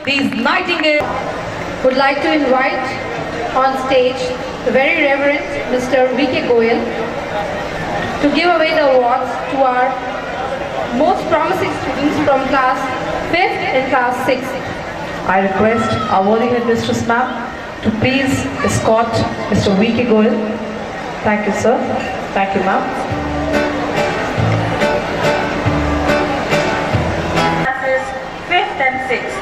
These nightingales. Would like to invite on stage the very Reverend Mr. V.K. Goyal to give away the awards to our most promising students from class 5th and class 6th. I request our worthy headmistress ma'am to please escort Mr. V.K. Goyal. Thank you, sir. Thank you, ma'am. Classes 5th and 6th.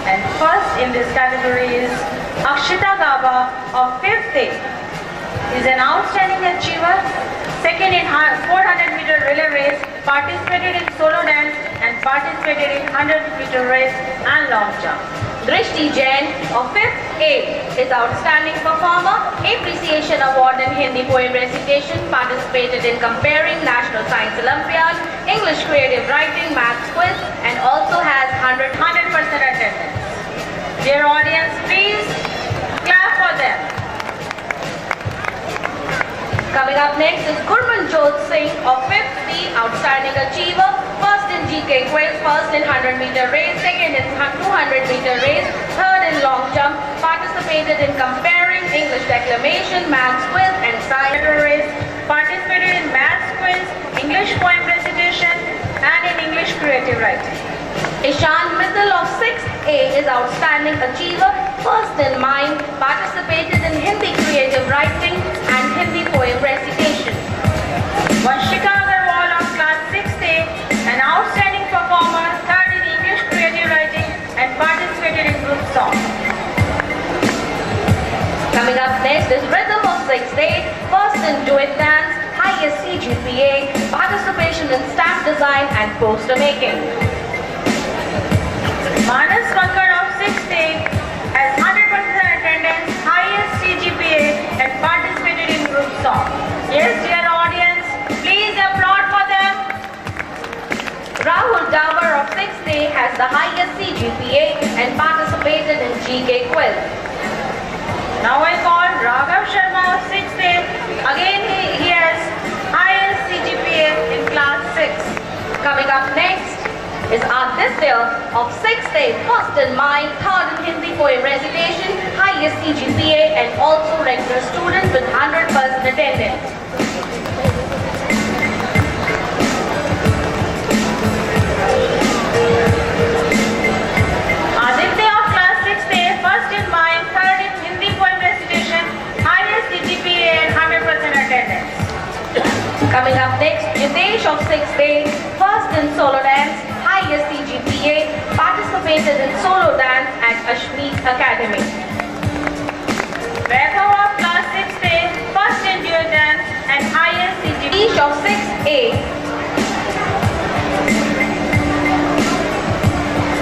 And first in this category is Akshita Gaba of 5th A. Is an outstanding achiever. Second in 400-meter relay race, participated in solo dance and participated in 100-meter race and long jump. Drishti Jain of 5th A is outstanding performer, appreciation award in Hindi poem recitation, participated in comparing National Science Olympiad, English creative writing, maths quiz, and also has 100% attendance. Dear audience, please clap for them. Coming up next is Gurmanjot Singh of 5th C, outstanding achiever, first in GK quiz, first in 100-meter race, second in 200-meter race, third in long jump, participated in comparing English declamation, maths quiz, and science race, participated in maths quiz, English poem recitation, and in English creative writing. Ishan Mittal of 6th A is outstanding achiever, first in mind, participated in Hindi creative writing and Hindi poem recitation. Vanshika Agarwal of class 6th A, an outstanding performer, third in English creative writing and participated in group song. Coming up next is Rhythm of 6th A, first in duet dance, highest CGPA, participation in stamp design and poster making. Manas Pankad of 6th A has 100% attendance, highest CGPA and participated in group song. Yes, dear audience, please applaud for them. Rahul Davar of 6th A has the highest CGPA and participated in GK quiz. Now I call Raghav Sharma of 6th A. Again he has highest CGPA in class 6. Coming up next is Aditya of 6th A, first in mind, third in Hindi poem recitation, highest CGPA and also regular student with 100% attendance. Aditya of class 6th A, first in mind, third in Hindi poem recitation, highest CGPA and 100% attendance. Coming up next, Jitesh of 6th A, first in solo dance, highest CGPA, participated in solo dance at Ashmeet Academy. Vaibhav of class 6th A, first in duet dance and highest CGPA of 6th A.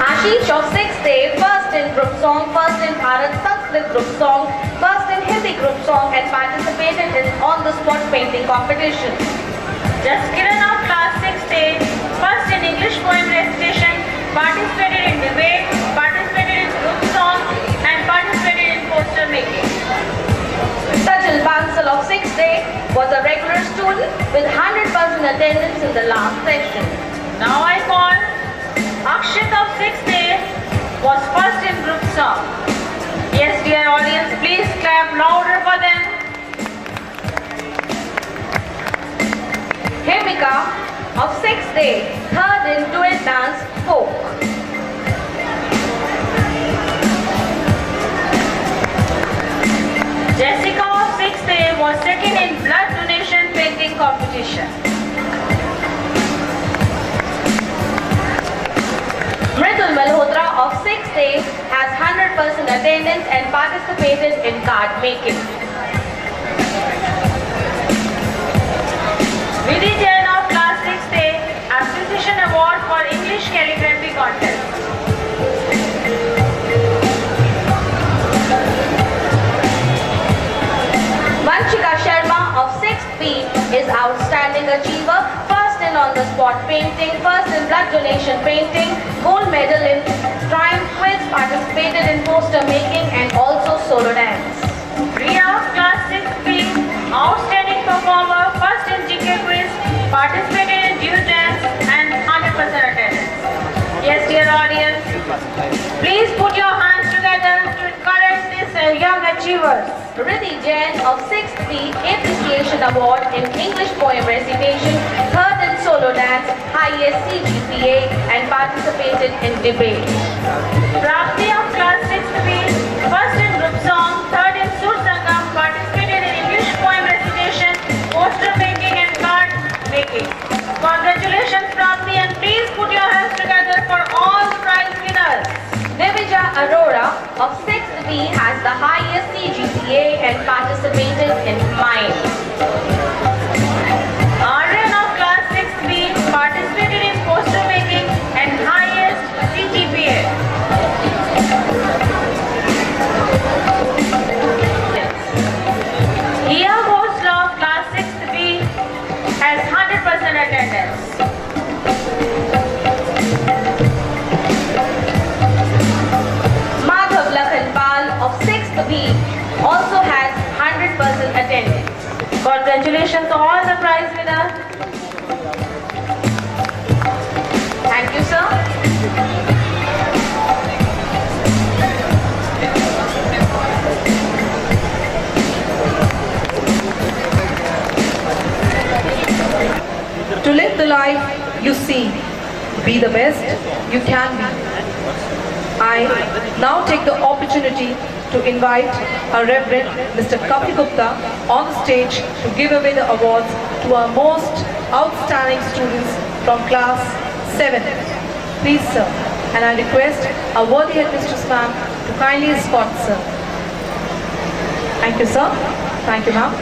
Ashish of 6th A, first in group song, first in Bharat Sanskrit group song, first in Hindi group song and participated in on-the-spot painting competition. Jaskiran of class 6th A, first in English poem recitation, participated in debate, participated in group song and participated in poster making. Sajal Bansal of 6th A was a regular student with 100% attendance in the last session. Now I call Akshit of 6th A was first in group song. Yes, dear audience, please clap louder for them. 6th A, 3rd in duet dance folk. Jessica of 6th A was second in blood donation painting competition. Mridul Malhotra of 6th A has 100% attendance and participated in card making. Vidhi Jain of class 6th A, Appreciation Award for English Calligraphy Contest. Vanshika Sharma of 6th B is outstanding achiever, first in on-the-spot painting, first in blood donation painting, gold medal in Triumph Quiz, participated in poster making and also solo dance. Priya of class 6th B, outstanding performer, first in GK quiz, participated in duet dance and 100% attendance. Yes, dear audience, please put your hands together to encourage these young achievers. Riddhi Jain of 6th B Appreciation Award in English Poem Recitation, 3rd in Solo Dance, highest CGPA and participated in debate. Prapti of class 6th B, first in group song, 3rd in Sur Sangam, participated in English Poem Recitation, poster making and card making. Congratulations Prapti, and please put your hands together for all the prize winners. Devija Arora of 6th B has the highest CGPA and participated in mime. Aryan of class 6th B participated in poster making and highest CGPA. Hiya Khosla of class 6th B has 100% attendance. Madhav Lakhanpal of 6th B also has 100% attendance. Congratulations to all the prize winners. Thank you, sir. To live the life you see, be the best you can be. I now take the opportunity to invite our Reverend Mr. Kapil Gupta on the stage to give away the awards to our most outstanding students from class 7. Please, sir, and I request our worthy headmistress ma'am to kindly escort, sir. Thank you, sir. Thank you, ma'am.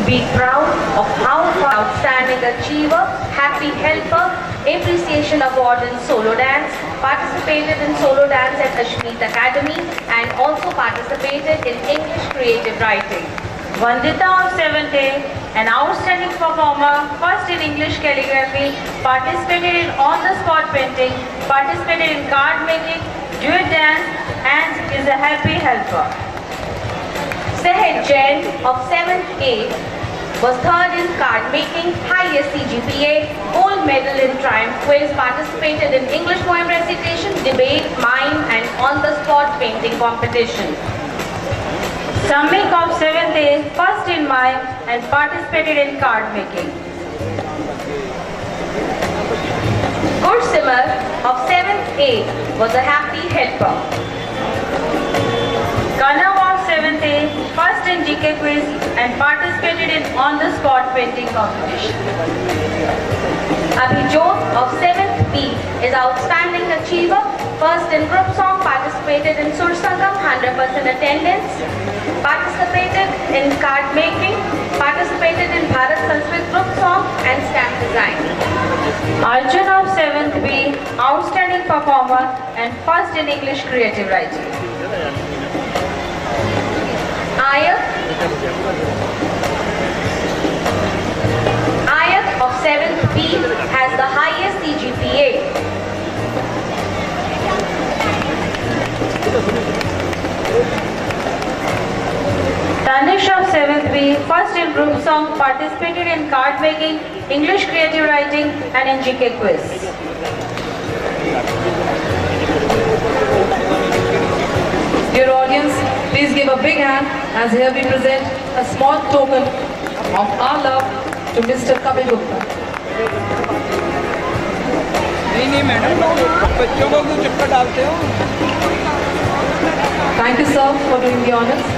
Be proud of how far outstanding achiever, happy helper, appreciation award in solo dance, participated in solo dance at Ashmeet Academy and also participated in English creative writing. Vandita of 7th A, an outstanding performer, first in English calligraphy, participated in on-the-spot painting, participated in card making, duet dance, and is a happy helper. Sehed Jain of 7th A was 3rd in card making, highest CGPA, gold medal in Triumph Quiz, participated in English poem recitation, debate, mime and on-the-spot painting competition. Samik of 7th A, first in mime and participated in card making. Gursimar of 7th A was a happy helper. Kanav of 7th A, first in GK quiz and participated in on-the-spot painting competition. Abhijot of 7th B is outstanding achiever, first in group song, participated in Sur Sangam, 100% attendance, participated in card making, participated in Bharat Sanskrit group song and stamp design. Arjun of 7th B, outstanding performer and first in English creative writing. Ayak of 7th B has the highest CGPA. Tanish of 7th B, first in group song, participated in card making, English creative writing and in GK quiz. as here we present a small token of our love to Mr. Kapil Gupta. नहीं madam, बच्चों को क्यों चक्कर डालते हो? Thank you, sir, for doing the honors.